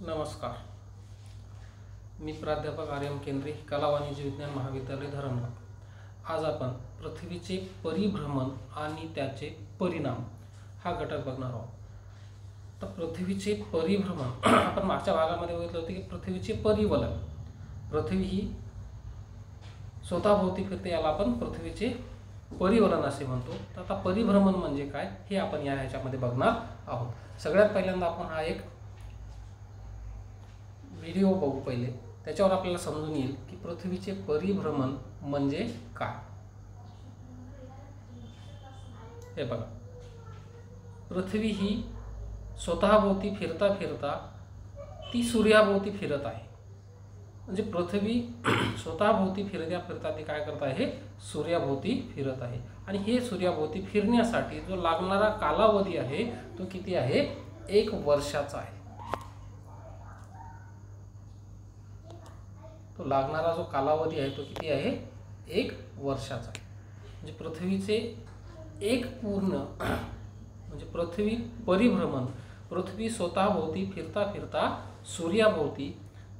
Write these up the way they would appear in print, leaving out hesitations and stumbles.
नमस्कार. मी प्राध्यापक आर्यम केंद्रे, कला वाणिज्य विज्ञान महाविद्यालय धरमनाथ. आज आपण पृथ्वीचे परिभ्रमण आणि त्याचे परिणाम हा घटक बघणार आहोत. तर पृथ्वीचे परिभ्रमण आपण मागच्या भागामध्ये बघितलं होतं की पृथ्वीचे परिवलन, पृथ्वी ही स्वतःभोवती फिरते, याला आपण पृथ्वीचे परिवलन असे म्हणतो. तर आता परिभ्रमण म्हणजे काय हे आपण ह्याच्यामध्ये बघणार आहोत. सगळ्यात पहिल्यांदा आपण हा एक व्हिडिओ बघू पहिले, त्याच्यावर आपल्याला समजून येईल की पृथ्वीचे परिभ्रमण म्हणजे काय. हे बघा, पृथ्वी ही स्वतःभोवती फिरता फिरता ती सूर्याभोवती फिरत आहे. म्हणजे पृथ्वी स्वतःभोवती फिरता फिरता ती काय करत आहे, सूर्याभोवती फिरत आहे. आणि हे सूर्याभोवती फिरण्यासाठी जो लागणारा कालावधी आहे तो किती आहे, 1 वर्षाचा आहे. तो लागणारा जो कालावधी आहे तो किती आहे, 1 वर्षाचा आहे. म्हणजे पृथ्वीचे एक पूर्ण म्हणजे पृथ्वी परिभ्रमण, पृथ्वी स्वतःभोवती फिरता फिरता सूर्याभोवती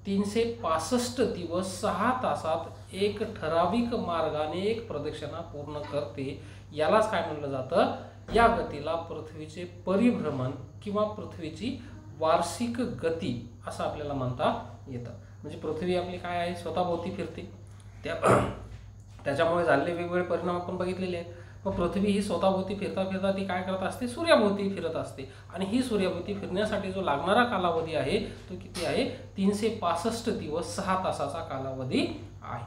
365 दिवस 6 तासात एक ठराविक मार्गाने एक प्रदक्षिणा पूर्ण करते. यालाच काय म्हणलं जातं, या गतीला पृथ्वीचे परिभ्रमण किंवा पृथ्वीची वार्षिक गती असं आपल्याला म्हणता येतं. म्हणजे पृथ्वी आपली काय आहे, स्वतःभोवती फिरते, त्याच्यामुळे झालेले वेगवेगळे परिणाम आपण बघितलेले आहेत. मग पृथ्वी ही स्वतःभोवती फिरता फिरता ती काय करत असते, सूर्याभोवती फिरत असते. आणि ही सूर्याभोवती फिरण्यासाठी जो लागणारा कालावधी आहे तो किती आहे, 365 दिवस 6 तासाचा कालावधी आहे.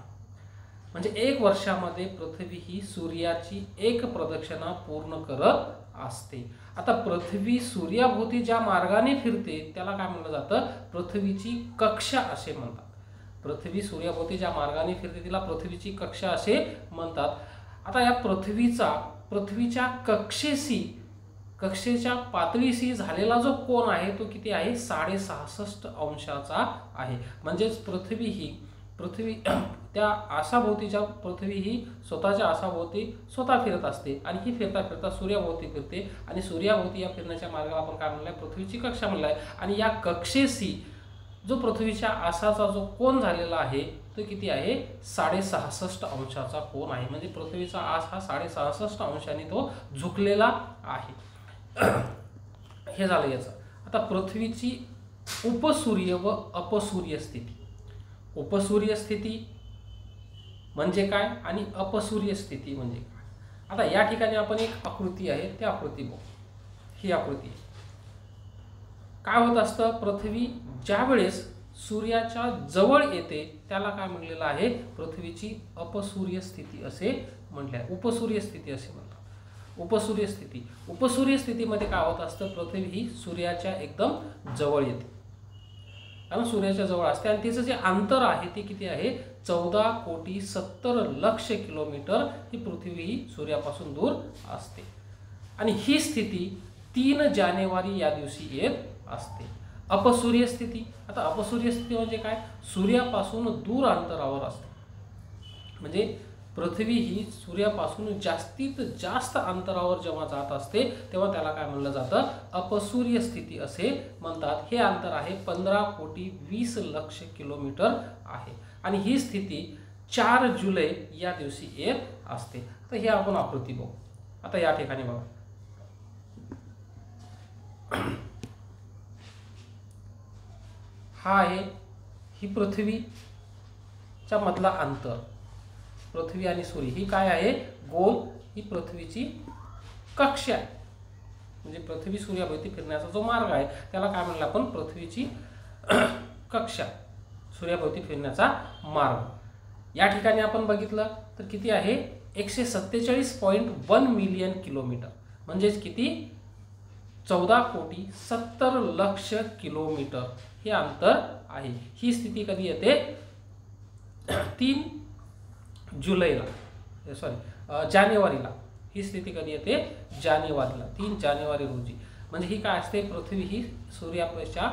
म्हणजे 1 वर्षामध्ये पृथ्वी ही सूर्याची एक प्रदक्षिणा पूर्ण करत असते. आता पृथ्वी सूर्याभोवती ज्या मार्गाने फिरते त्याला काय म्हणलं जातं, पृथ्वीची कक्षा असे म्हणतात. पृथ्वी सूर्याभोवती ज्या मार्गाने फिरते तिला पृथ्वीची कक्षा असे म्हणतात. आता या पृथ्वीच्या कक्षेच्या पातळीशी झालेला जो कोन आहे तो किती आहे, 66.5 अंशाचा आहे. म्हणजेच पृथ्वी त्या आसाभोवतीच्या पृथ्वी ही स्वतःच्या आसाभोवती स्वतः फिरत असते आणि ही फिरता फिरता सूर्याभोवती फिरते. आणि सूर्याभोवती या फिरण्याच्या मार्गाला आपण काय म्हणलंय, पृथ्वीची कक्षा म्हणलाय. आणि या कक्षेशी जो पृथ्वीच्या आसाचा जो कोन झालेला आहे तो किती आहे, 66.5 अंशाचा कोन आहे. म्हणजे पृथ्वीचा आस हा 66.5 अंशाने तो झुकलेला आहे. हे झालं याचं. आता पृथ्वीची उपसूर्य व अपसूर्य स्थिती. उपसूर्य स्थिती म्हणजे काय आणि अपसूर्य स्थिती म्हणजे काय. आता या ठिकाणी आपण एक आकृती आहे, त्या आकृती बघू. ही आकृती काय होत असतं, पृथ्वी ज्या वेळेस सूर्याच्या जवळ येते त्याला काय म्हणलेलं आहे, पृथ्वीची अपसूर्य स्थिती असे म्हटले आहे. उपसूर्य स्थिती असे म्हणतात. उपसूर्य स्थितीमध्ये काय होत असतं, पृथ्वी ही सूर्याच्या एकदम जवळ येते, कारण सूर्याच्या जवळ असते. आणि तिचं जे अंतर आहे ते किती आहे, 14,70,00,000 किलोमीटर ही पृथ्वी ही सूर्यापासून दूर असते. आणि ही स्थिती 3 जानेवारी या दिवशी येत असते. अपसूर्य स्थिती. आता अपसूर्य स्थिती म्हणजे काय, सूर्यापासून दूर अंतरावर असते. म्हणजे पृथ्वी ही सूर्यापासून जास्तीत जास्त अंतरावर जेव्हा जात असते तेव्हा त्याला काय म्हणलं जातं, अपसूर्य स्थिती असे म्हणतात. हे अंतर आहे 15,20,00,000 किलोमीटर आहे. आणि ही स्थिती 4 जुलै या दिवशी येत असते. तर हे आपण आकृती बघू. आता या ठिकाणी बघा, हा आहे ही पृथ्वीच्या मधला अंतर. पृथ्वी आणि सूर्य ही काय आहे, गोल, ही पृथ्वीची कक्षा आहे. म्हणजे पृथ्वी सूर्याभोवती फिरण्याचा जो मार्ग आहे त्याला काय म्हणलं आपण, पृथ्वीची कक्षा, सूर्याभोवती फिरण्याचा मार्ग. या ठिकाणी आपण बघितलं तर किती आहे, 147.1 मिलियन किलोमीटर. म्हणजेच किती, 14,70,00,000 किलोमीटर हे अंतर आहे. ही स्थिती कधी येते, 3 जानेवारीला. ही स्थिती कधी येते, जानेवारीला, 3 जानेवारी रोजी. म्हणजे ही काय असते, पृथ्वी ही सूर्यापेक्षा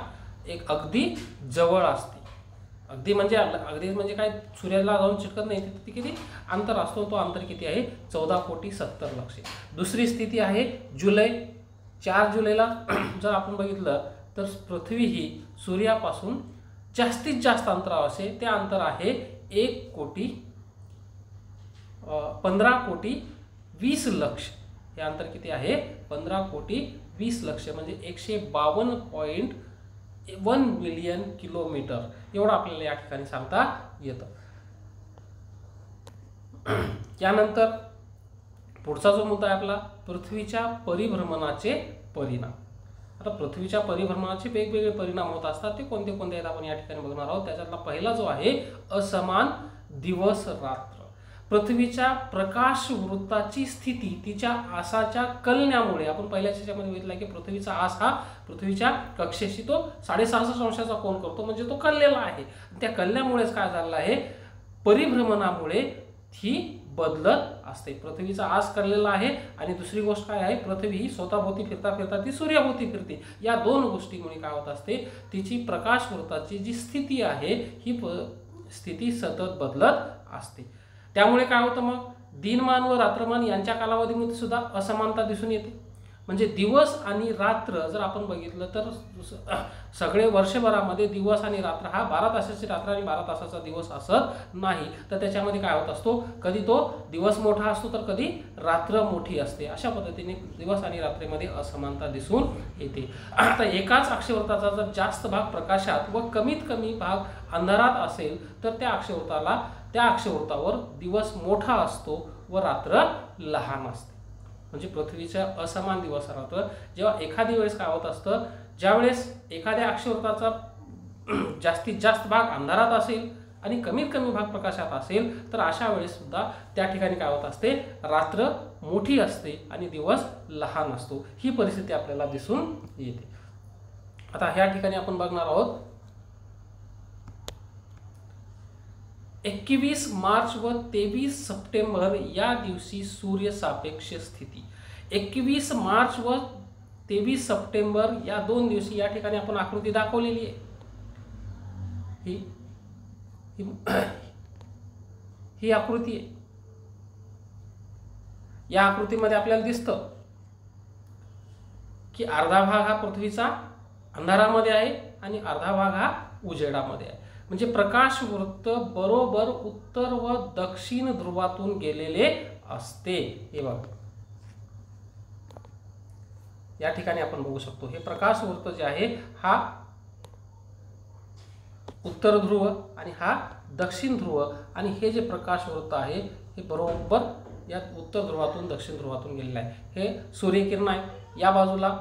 एक अगदी जवळ असते. अगदी म्हणजे काय, सूर्याला जाऊन चिटकत नाही, तिथे किती अंतर असतो, तो अंतर किती आहे, 14,70,00,000. दुसरी स्थिती आहे जुलै. 4 जुलैला जर आपण बघितलं तर पृथ्वी ही सूर्यापासून जास्तीत जास्त अंतरावर असेल, ते अंतर आहे 15,20,00,000. हे अंतर किती आहे? 15,20,00,000 म्हणजे 152.1 मिलियन किलोमीटर एवढं आपल्याला या ठिकाणी सांगता येतं. यानंतर पुढचा जो मुद्दा आहे आपला, पृथ्वीच्या परिभ्रमणाचे परिणाम. आता पृथ्वीच्या परिभ्रमणाचे वेगवेगळे परिणाम होत असतात, ते कोणते कोणते आहेत आपण या ठिकाणी बघणार आहोत. त्याच्यातला पहिला जो आहे असमान दिवस रात्र. पृथ्वीच्या प्रकाश वृत्ताची स्थिती तिच्या आसाच्या कलण्यामुळे, आपण पहिल्याच याच्यामध्ये बघितलं की पृथ्वीचा आस हा पृथ्वीच्या कक्षेशी तो 66.5 अंशाचा कोन करतो, म्हणजे तो कललेला आहे. त्या कलण्यामुळेच काय झालेलं आहे, परिभ्रमणामुळे ही बदलत असते. पृथ्वीचा आस कललेला आहे आणि दुसरी गोष्ट काय आहे, पृथ्वी ही स्वतःभोवती फिरता फिरता ती सूर्याभोवती फिरते. या दोन गोष्टीमुळे काय होत असते, तिची प्रकाश वृत्ताची जी स्थिती आहे ही स्थिती सतत बदलत असते. त्यामुळे काय होतं, मग दिनमान व रात्रमान यांच्या कालावधीमध्ये सुद्धा असमानता दिसून येते. म्हणजे दिवस आणि रात्र जर आपण बघितलं तर सगळे वर्षभरामध्ये दिवस आणि रात्र हा 12 तासाची रात्र आणि 12 तासाचा दिवस असत नाही. तर त्याच्यामध्ये काय होत असतो, कधी तो दिवस मोठा असतो तर कधी रात्र मोठी असते. अशा पद्धतीने दिवस आणि रात्रीमध्ये असमानता दिसून येते. आता एकाच अक्षवृत्ताचा जर जास्त भाग प्रकाशात व कमीत कमी भाग अंधारात असेल तर त्या अक्षवृत्तावर दिवस मोठा असतो व रात्र लहान असते. म्हणजे पृथ्वीच्या असमान दिवस रात्र जेव्हा एखादी वेळेस काय होत असतं, ज्यावेळेस एखाद्या अक्षवृत्ताचा जास्तीत जास्त भाग अंधारात असेल आणि कमीत कमी भाग प्रकाशात असेल तर अशा वेळेस सुद्धा त्या ठिकाणी काय होत असते, रात्र मोठी असते आणि दिवस लहान असतो. ही परिस्थिती आपल्याला दिसून येते. आता ह्या ठिकाणी आपण बघणार आहोत 21 मार्च व 23 सप्टेंबर या दिवशी सूर्य सापेक्ष स्थिती. 21 मार्च व 23 सप्टेंबर या दोन दिवशी या ठिकाणी आपण आकृती दाखवलेली आहे. ही आकृती आहे. या आकृतीमध्ये आपल्याला दिसतं की अर्धा भाग हा पृथ्वीचा अंधारामध्ये आहे आणि अर्धा भाग हा उजेडामध्ये आहे. म्हणजे प्रकाश वृत्त बरोबर उत्तर व दक्षिण ध्रुवातून गेलेले असते. हे बघा या ठिकाणी आपण बघू शकतो, हे प्रकाश वृत्त जे आहे हा उत्तर ध्रुव आणि हा दक्षिण ध्रुव, आणि हे जे प्रकाश वृत्त आहे हे बरोबर या उत्तर ध्रुवातून दक्षिण ध्रुवातून गेलेलं आहे. हे सूर्यकिरण आहे, या बाजूला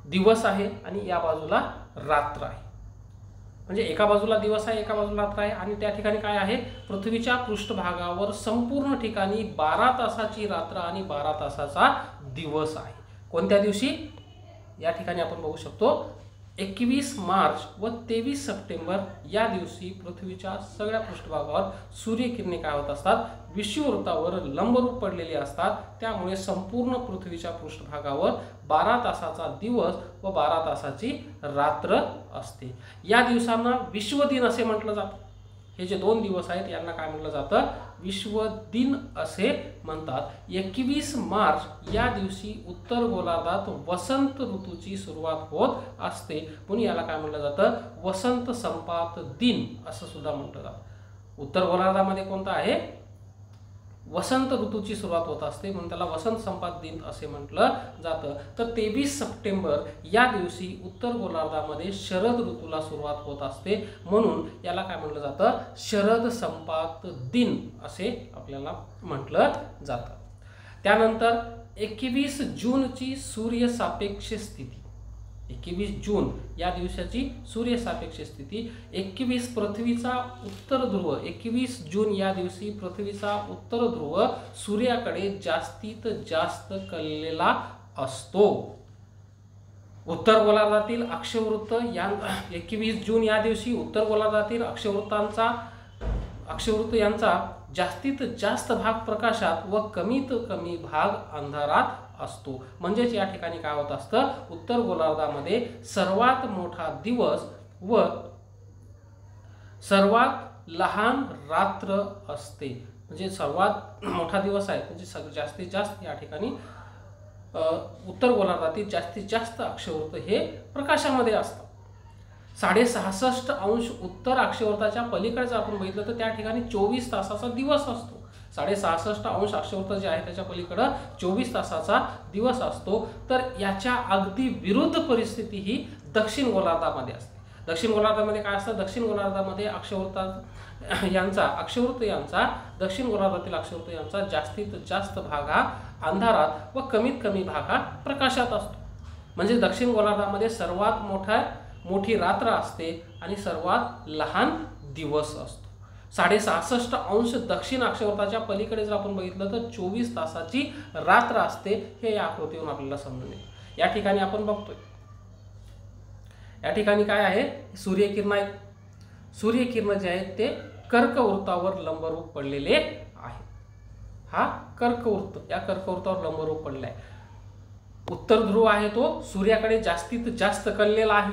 दिवस आहे आणि या बाजूला रात्र आहे. म्हणजे एका बाजूला दिवस आहे, एका बाजूला रात्र आहे. आणि त्या ठिकाणी काय आहे, पृथ्वीच्या पृष्ठभागावर संपूर्ण ठिकाणी 12 तासाची रात्र आणि 12 तासाचा दिवस आहे. कोणत्या दिवशी, या ठिकाणी आपण बघू शकतो 21 मार्च व 23 सप्टेंबर या दिवशी पृथ्वीच्या सगळ्या पृष्ठभागावर सूर्यकिरणे काय होत असतात, विषुववृत्तावर लंबरूप पडलेली असतात. त्यामुळे संपूर्ण पृथ्वीच्या पृष्ठभागावर 12 तासाचा दिवस व 12 तासाची रात्र असते. या दिवसांना विश्वदिन असे म्हटलं जातं. हे जे दोन दिवस आहेत यांना काय म्हटलं जातं, विश्वदिन असे म्हणतात. 21 मार्च या दिवशी उत्तर गोलार्धात वसंत ऋतूची सुरुवात होत असते, म्हणून याला काय म्हटलं जातं, वसंत संपात दिन असं सुद्धा म्हटलं जातं. उत्तर गोलार्धामध्ये कोणता आहे, वसंत ऋतूची सुरुवात होत असते, म्हणून त्याला वसंत संपात दिन असे म्हटलं जातं. तर 23 सप्टेंबर या दिवशी उत्तर गोलार्धामध्ये शरद ऋतूला सुरुवात होत असते, म्हणून याला काय म्हटलं जातं, शरद संपात दिन असे आपल्याला म्हटलं जातं. त्यानंतर 21 जूनची सूर्य सापेक्ष स्थिती. 21 जून या दिवसाची सूर्य सापेक्ष स्थिती. 21 पृथ्वीचा उत्तर ध्रुव, 21 जून या दिवशी पृथ्वीचा उत्तर ध्रुव सूर्याकडे जास्तीत जास्त कललेला असतो. उत्तर गोलार्धातील अक्षवृत्त या 21 जून या दिवशी उत्तर गोलार्धातील अक्षवृत्त यांचा जास्तीत जास्त भाग प्रकाशात व कमीत कमी भाग अंधारात असतो. म्हणजेच या ठिकाणी काय होत असतं, उत्तर गोलार्धामध्ये सर्वात मोठा दिवस व सर्वात लहान रात्र असते. म्हणजे सर्वात मोठा दिवस आहे, म्हणजे जास्तीत जास्त या ठिकाणी उत्तर गोलार्धातील जास्तीत जास्त अक्षवृत्त हे प्रकाशामध्ये असतं. 66.5 उत्तर अक्षवृत्ताच्या पलीकडे जर आपण बघितलं तर त्या ठिकाणी 24 तासाचा दिवस असतो. 66.5 अक्षवृत्त जे आहे त्याच्या पलीकडं 24 तासाचा दिवस असतो. तर याच्या अगदी विरुद्ध परिस्थिती ही दक्षिण गोलार्धामध्ये असते. दक्षिण गोलार्धामध्ये काय असतं? दक्षिण गोलार्धामध्ये दक्षिण गोलार्धातील अक्षवृत्त यांचा जास्तीत जास्त भाग हा अंधारात व कमीत कमी भाग हा प्रकाशात असतो. म्हणजे दक्षिण गोलार्धामध्ये सर्वात मोठी रात्र असते आणि सर्वात लहान दिवस असतो. 66.5 दक्षिण अक्षवृत्ताच्या पलीकडे जर आपण बघितलं तर 24 तासाची रात्र असते. हे या आकृतीवरून आपल्याला समजून येईल. या ठिकाणी आपण बघतोय, या ठिकाणी काय आहे? सूर्यकिरण आहेत. सूर्यकिरण जे आहेत ते कर्कवृत्तावर लंबरूप पडलेले आहेत. हा कर्कवृत्त, या कर्कवृत्तावर लंबरूप पडला आहे. उत्तर ध्रुव आहे तो सूर्याकडे जास्तीत जास्त कललेला आहे,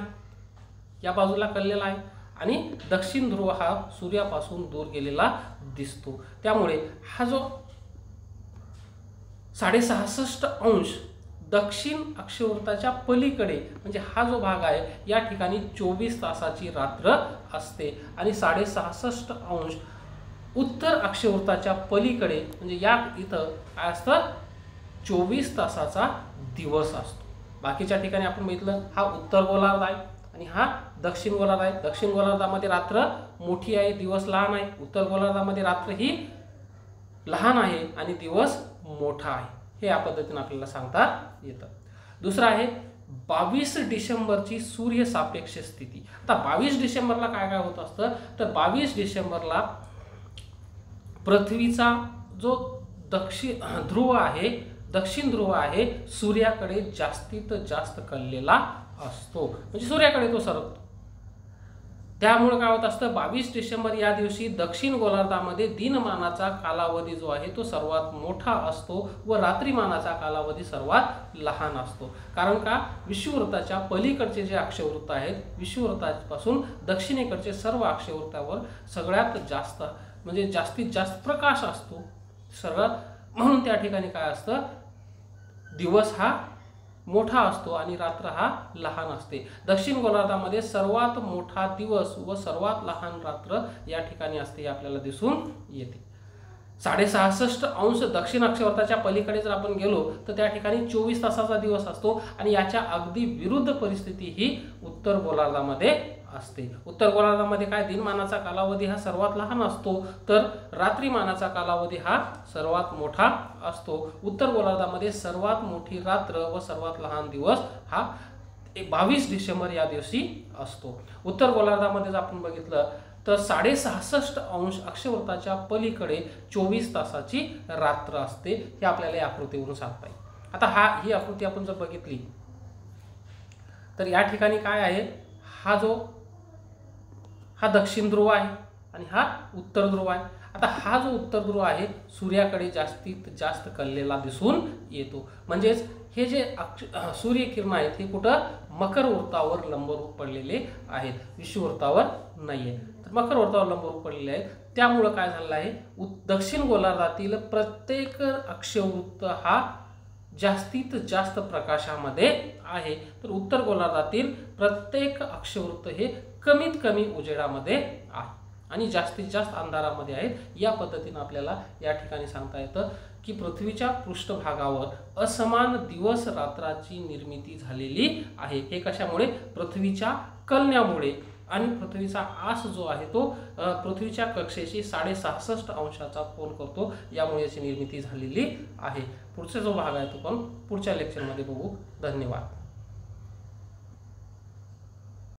या बाजूला कललेला आहे, आणि दक्षिण ध्रुव हा सूर्यापासून दूर गेलेला दिसतो. त्यामुळे हा जो 66.5 दक्षिण अक्षवृत्ताच्या पलीकडे म्हणजे हा जो भाग आहे या ठिकाणी 24 तासाची रात्र असते आणि 66.5 उत्तर अक्षवृत्ताच्या पलीकडे म्हणजे या इथं काय असतं? 24 तासाचा दिवस असतो. बाकीच्या ठिकाणी आपण बघितलं हा उत्तर गोलार्ध आहे आणि हा दक्षिण गोलार्ध आहे. दक्षिण गोलार्धामध्ये रात्र मोठी आहे, दिवस लहान आहे. उत्तर गोलार्धामध्ये रात्र ही लहान आहे आणि दिवस मोठा आहे. हे या पद्धतीने आपल्याला सांगता येतं. दुसरं आहे 22 डिसेंबरची सूर्य सापेक्ष स्थिती. आता 22 डिसेंबरला काय काय होत असतं तर 22 डिसेंबरला पृथ्वीचा जो दक्षिण ध्रुव आहे सूर्याकडे जास्तीत जास्त कललेला असतो, म्हणजे सूर्याकडे तो सरकतो. त्यामुळे काय होत असतं 22 डिसेंबर या दिवशी दक्षिण गोलार्धामध्ये दिनमानाचा कालावधी जो आहे तो सर्वात मोठा असतो व रात्रीमानाचा कालावधी सर्वात लहान असतो. कारण का? विषुववृत्ताच्या पलीकडचे जे अक्षवृत्त आहेत, विषुववृत्तापासून दक्षिणेकडचे सर्व अक्षवृत्तावर सगळ्यात जास्त म्हणजे जास्तीत जास्त प्रकाश असतो म्हणून त्या ठिकाणी काय असतं? दिवस हा मोठा असतो आणि रात्र हा लहान असते. दक्षिण गोलार्धामध्ये सर्वात मोठा दिवस व सर्वात लहान रात्र या ठिकाणी असते, हे आपल्याला दिसून येते. 66.5 दक्षिण अक्षवृत्ताच्या पलीकडे जर आपण गेलो तर त्या ठिकाणी 24 तासाचा दिवस असतो आणि याच्या अगदी विरुद्ध परिस्थिती ही उत्तर गोलार्धामध्ये असते. उत्तर गोलार्धामध्ये काय? दिनमानाचा कालावधी हा सर्वात लहान असतो तर रात्रीमानाचा कालावधी हा सर्वात मोठा असतो. उत्तर गोलार्धामध्ये सर्वात मोठी रात्र व सर्वात लहान दिवस हा 22 डिसेंबर या दिवशी असतो. उत्तर गोलार्धामध्ये जर आपण बघितलं तर 66.5 अक्षवृत्ताच्या पलीकडे 24 तासाची रात्र असते. हे आपल्याला या आकृतीवरून सांगता येईल. आता ही आकृती आपण जर बघितली तर या ठिकाणी काय आहे? हा दक्षिण ध्रुव आहे आणि हा उत्तर ध्रुव आहे. आता हा जो उत्तर ध्रुव आहे सूर्याकडे जास्तीत जास्त कललेला दिसून येतो. म्हणजेच हे जे सूर्यकिरण आहेत हे कुठं? मकर वृत्तावर लंबरूप पडलेले आहेत, विषुववृत्तावर नाहीये. तर मकर वृत्तावर लंबरूप पडलेले आहेत. त्यामुळं काय झालेलं आहे? दक्षिण गोलार्धातील प्रत्येक अक्षवृत्त हा जास्तीत जास्त प्रकाशामध्ये आहे तर उत्तर गोलार्धातील प्रत्येक अक्षवृत्त हे कमीत कमी उजेडामध्ये आहे आणि जास्तीत जास्त अंधारामध्ये आहेत. या पद्धतीने आपल्याला या ठिकाणी सांगता येतं की पृथ्वीच्या पृष्ठभागावर असमान दिवस रात्राची निर्मिती झालेली आहे. हे कशामुळे? पृथ्वीच्या कलण्यामुळे आणि पृथ्वीचा आस जो आहे तो पृथ्वीच्या कक्षेशी 66.5 अंशाचा कोन करतो, यामुळे याची निर्मिती झालेली आहे. पुढचा जो भाग आहे तो पण पुढच्या लेक्चरमध्ये बघू. धन्यवाद.